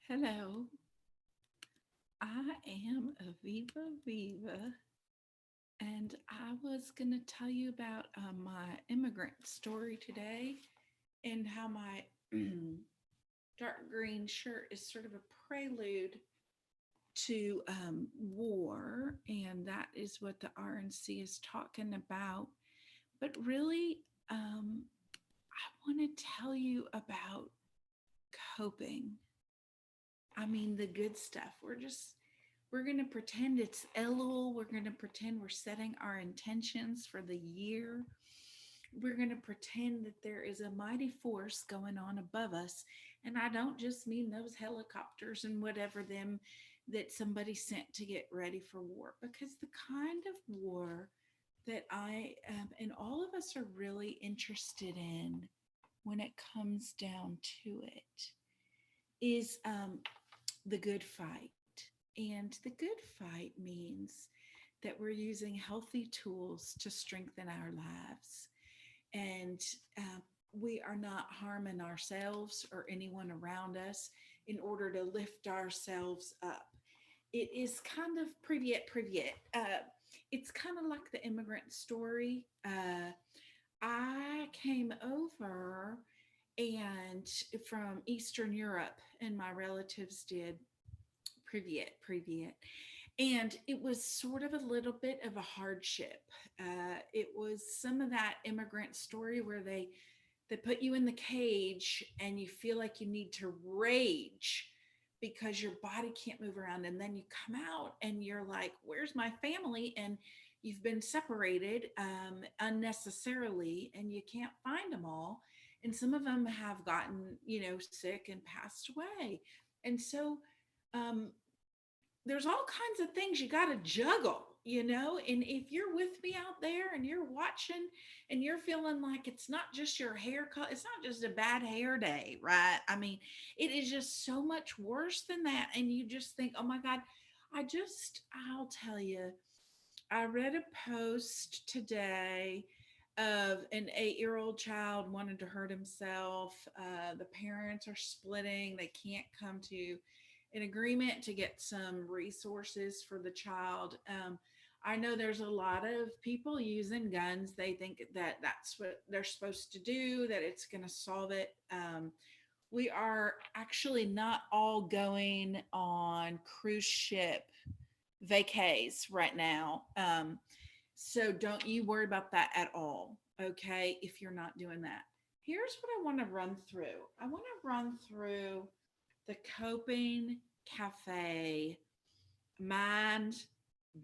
Hello, I am Aviva Viva, and I was going to tell you about my immigrant story today and how my dark green shirt is sort of a prelude to war, and that is what the RNC is talking about. But really, I want to tell you about coping. I mean, the good stuff. We're going to pretend it's Elul. We're going to pretend we're setting our intentions for the year. We're going to pretend that there is a mighty force going on above us. And I don't just mean those helicopters and whatever them that somebody sent to get ready for war, because the kind of war that I and all of us are really interested in when it comes down to it is the good fight. And the good fight means that we're using healthy tools to strengthen our lives. And we are not harming ourselves or anyone around us in order to lift ourselves up. It is kind of privyet, privyet. It's kind of like the immigrant story. I came over and from Eastern Europe, and my relatives did Privyet, Privyet. And it was sort of a little bit of a hardship. It was some of that immigrant story where they put you in the cage and you feel like you need to rage because your body can't move around, and then you come out and you're like, where's my family? And you've been separated unnecessarily and you can't find them all, and some of them have gotten sick and passed away. And so um, there's all kinds of things you got to juggle. And if you're with me out there and you're watching and you're feeling like it's not just your hair color, it's not just a bad hair day, right? I mean, it is just so much worse than that. And you just think, oh my God, I'll tell you, I read a post today of an 8-year-old child wanted to hurt himself. The parents are splitting. They can't come to an agreement to get some resources for the child. I know there's a lot of people using guns. They think that that's what they're supposed to do, that it's going to solve it. We are actually not all going on cruise ship vacays right now. So don't you worry about that at all. Okay. If you're not doing that, here's what I want to run through. I want to run through the coping cafe mind,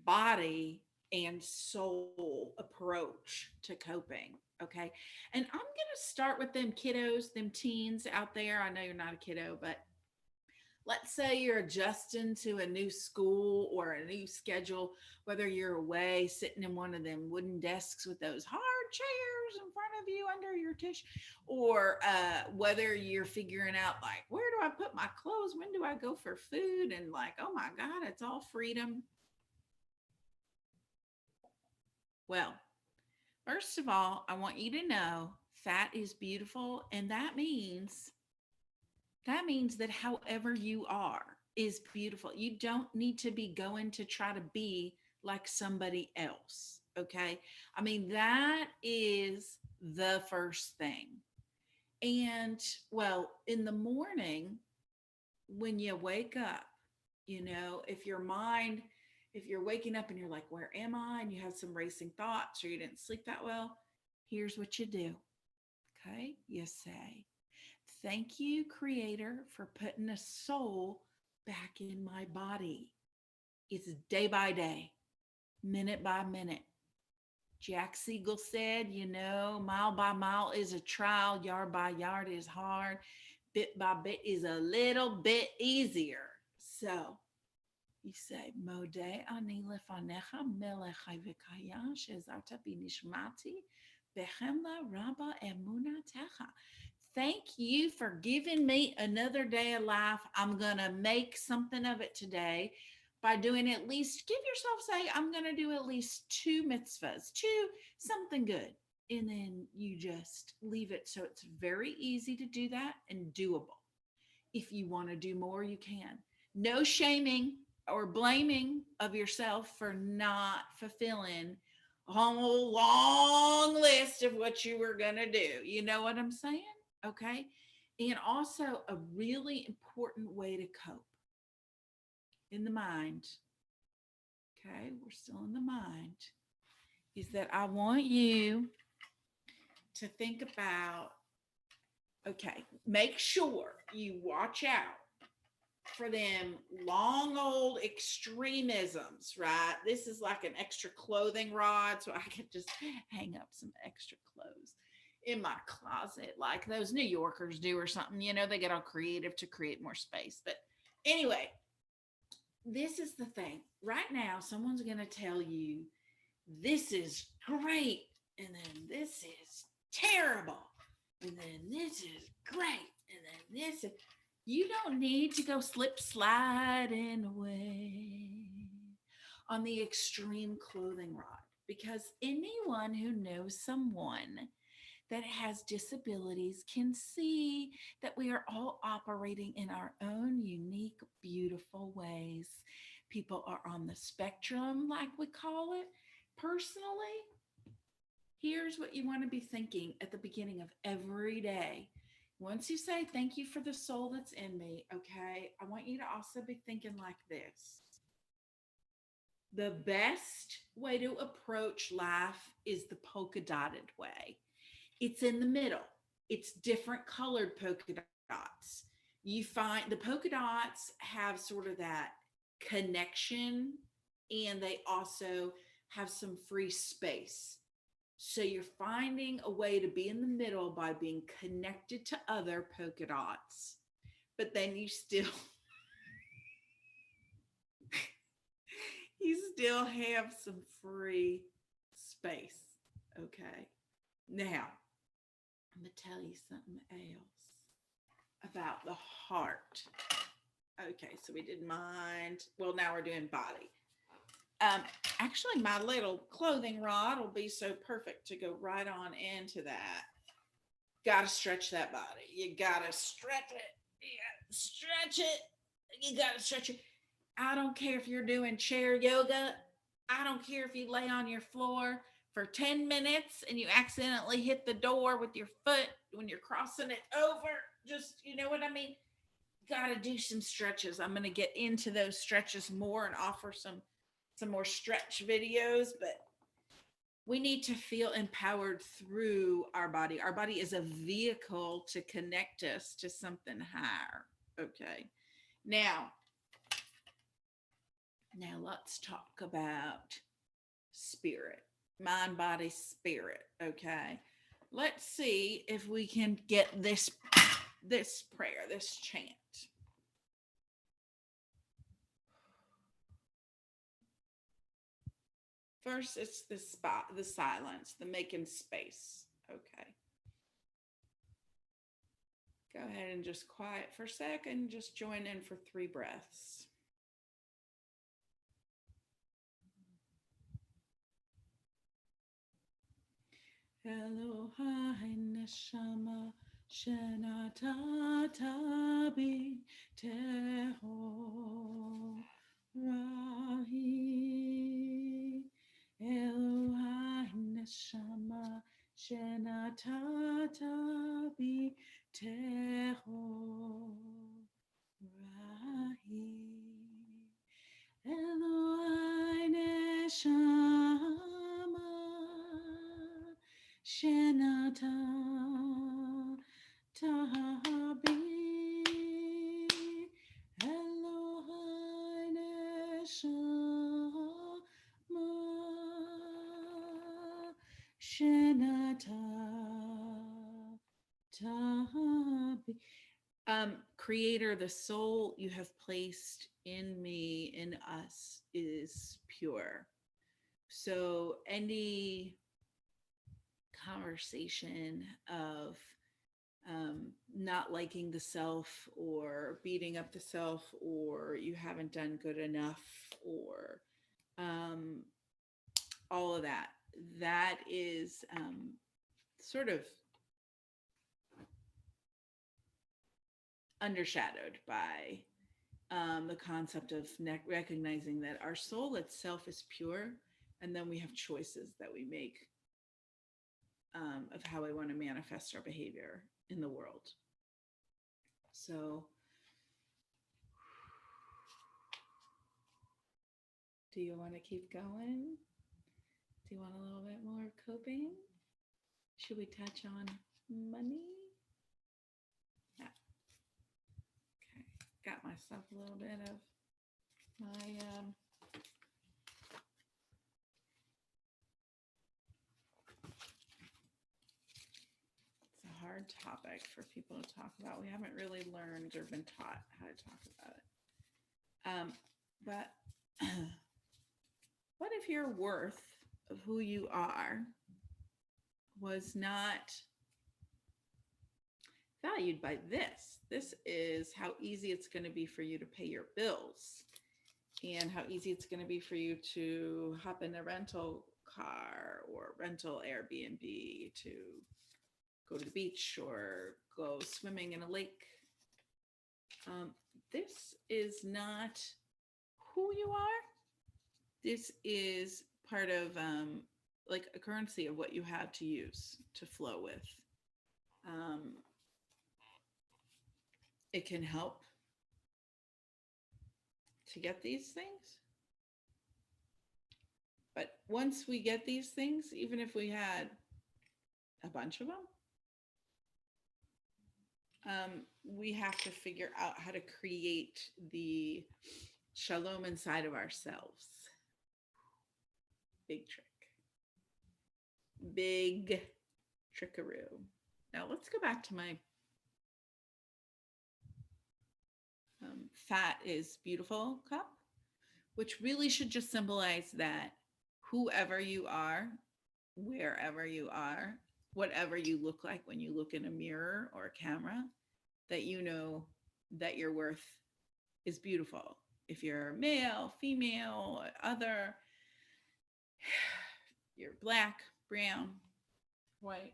body, and soul approach to coping. Okay. And I'm going to start with them kiddos, them teens out there. I know you're not a kiddo, but let's say you're adjusting to a new school or a new schedule, whether you're away sitting in one of them wooden desks with those hard chairs in front of you under your tissue, or whether you're figuring out, like, where do I put my clothes? When do I go for food? And like, oh my God, it's all freedom. Well, first of all, I want you to know fat is beautiful. And that means that however you are is beautiful. You don't need to be going to try to be like somebody else. Okay. I mean, that is the first thing. And well, in the morning, when you wake up, if your mind, if you're waking up and you're like, where am I? And you have some racing thoughts or you didn't sleep that well, here's what you do. Okay. You say, thank you, Creator, for putting a soul back in my body. It's day by day, minute by minute. Jack Siegel said, mile by mile is a trial, yard by yard is hard, bit by bit is a little bit easier. So you say, Mode ani lefanecha melechai v'kaya shezarta binishmati bechemla rabba emunatecha. Thank you for giving me another day of life. I'm going to make something of it today by doing at least, give yourself, say, I'm going to do at least 2 mitzvahs, 2, something good. And then you just leave it so it's very easy to do that and doable. If you want to do more, you can. No shaming or blaming of yourself for not fulfilling a whole long list of what you were going to do. You know what I'm saying? Okay. And also, a really important way to cope in the mind, okay, we're still in the mind, is that I want you to think about, okay, make sure you watch out for them long old extremisms, right? This is like an extra clothing rod, so I could just hang up some extra clothes in my closet, like those New Yorkers do or something. You know, they get all creative to create more space. But anyway, this is the thing. Right now, someone's going to tell you this is great, and then this is terrible, and then this is great, and then this is. You don't need to go slip sliding away on the extreme clothing rod, because anyone who knows someone that has disabilities can see that we are all operating in our own unique, beautiful ways. People are on the spectrum, like we call it. Personally, here's what you want to be thinking at the beginning of every day. Once you say, thank you for the soul that's in me, okay, I want you to also be thinking like this. The best way to approach life is the polka dotted way. It's in the middle. It's different colored polka dots. You find the polka dots have sort of that connection, and they also have some free space. So you're finding a way to be in the middle by being connected to other polka dots, but then you still have some free space. Okay. Now, I'm going to tell you something else about the heart. Okay, so we did mind. Well, now we're doing body. Actually, my little clothing rod will be so perfect to go right on into that. Got to stretch that body. You got to stretch it. You got to stretch it. You got to stretch it. I don't care if you're doing chair yoga. I don't care if you lay on your floor for 10 minutes and you accidentally hit the door with your foot when you're crossing it over. Just, you know what I mean? Got to do some stretches. I'm going to get into those stretches more and offer some more stretch videos, but we need to feel empowered through our body. Our body is a vehicle to connect us to something higher. Okay. Now let's talk about spirit, mind, body, spirit. Okay. Let's see if we can get this prayer, this chant. First, it's the silence, the making space. Okay. Go ahead and just quiet for a second. Just join in for 3 breaths. Elohai neshama shenatatabi teho rahi. Elohai neshama shenatatabi teho rahi. Elohai neshama shenata tabi. Elohai neshama shenata tabi. Creator, the soul you have placed in me, in us, is pure. So any conversation of not liking the self or beating up the self or you haven't done good enough or all of that is sort of undershadowed by the concept of recognizing that our soul itself is pure, and then we have choices that we make of how we want to manifest our behavior in the world. So, do you want to keep going? Do you want a little bit more coping? Should we touch on money? Yeah. Okay. Got myself a little bit of my it's a hard topic for people to talk about. We haven't really learned or been taught how to talk about it. But what if your worth of who you are was not valued by this? This is how easy it's going to be for you to pay your bills, and how easy it's going to be for you to hop in a rental car or rental Airbnb to go to the beach or go swimming in a lake. This is not who you are. This is part of like a currency of what you have to use to flow with. It can help to get these things. But once we get these things, even if we had a bunch of them, we have to figure out how to create the shalom inside of ourselves. Big trick. Big trickaroo. Now let's go back to my fat is beautiful cup, which really should just symbolize that whoever you are, wherever you are, whatever you look like when you look in a mirror or a camera, that you know that your worth is beautiful. If you're male, female, other, you're black, brown, white.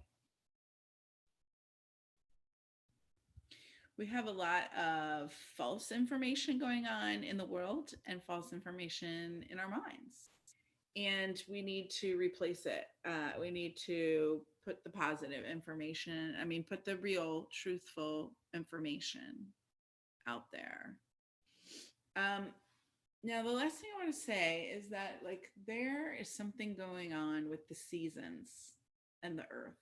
We have a lot of false information going on in the world and false information in our minds. And we need to replace it. We need to put the positive information, put the real, truthful information out there. Now, the last thing I want to say is that, like, there is something going on with the seasons and the earth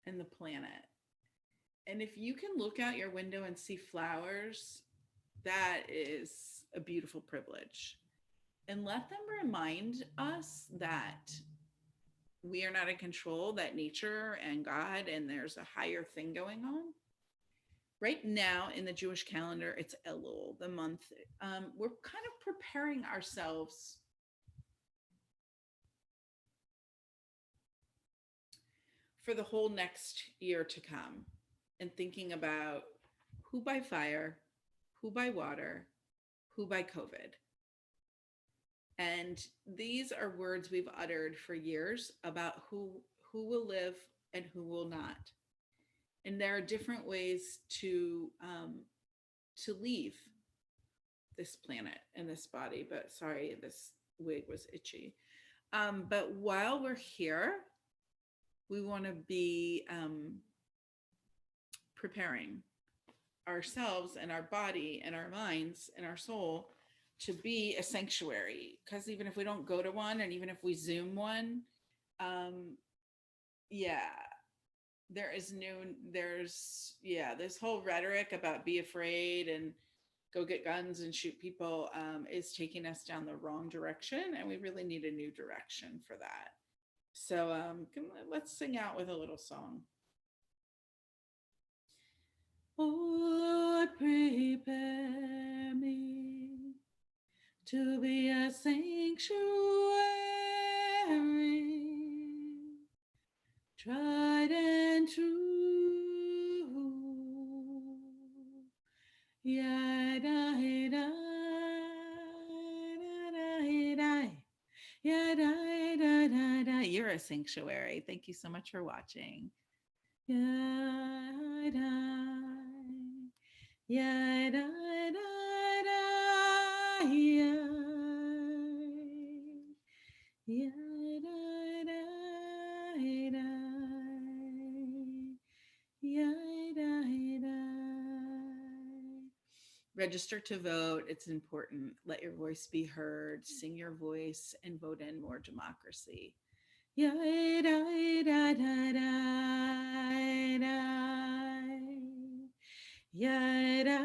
and the planet. And if you can look out your window and see flowers, that is a beautiful privilege. And let them remind us that we are not in control, that nature and God and there's a higher thing going on. Right now in the Jewish calendar, it's Elul, the month. We're kind of preparing ourselves for the whole next year to come, and thinking about who by fire, who by water, who by COVID. And these are words we've uttered for years about who will live and who will not. And there are different ways to leave this planet and this body. But sorry, this wig was itchy. But while we're here, we want to be preparing ourselves and our body and our minds and our soul to be a sanctuary. Because even if we don't go to one, and even if we Zoom one, there's this whole rhetoric about be afraid and go get guns and shoot people is taking us down the wrong direction, and we really need a new direction for that. So let's sing out with a little song. Lord, prepare me to be a sanctuary, tried and true. Yeah, da, da, da, yeah, da, da, da, da. You're a sanctuary. Thank you so much for watching. Yeah, da, Ya da da da ya. Ya da da da. Ya da da. Register to vote. It's important. Let your voice be heard. Sing your voice and vote in more democracy. Ya da da da da da. Ya da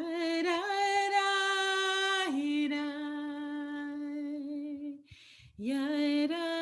da da da. Ya da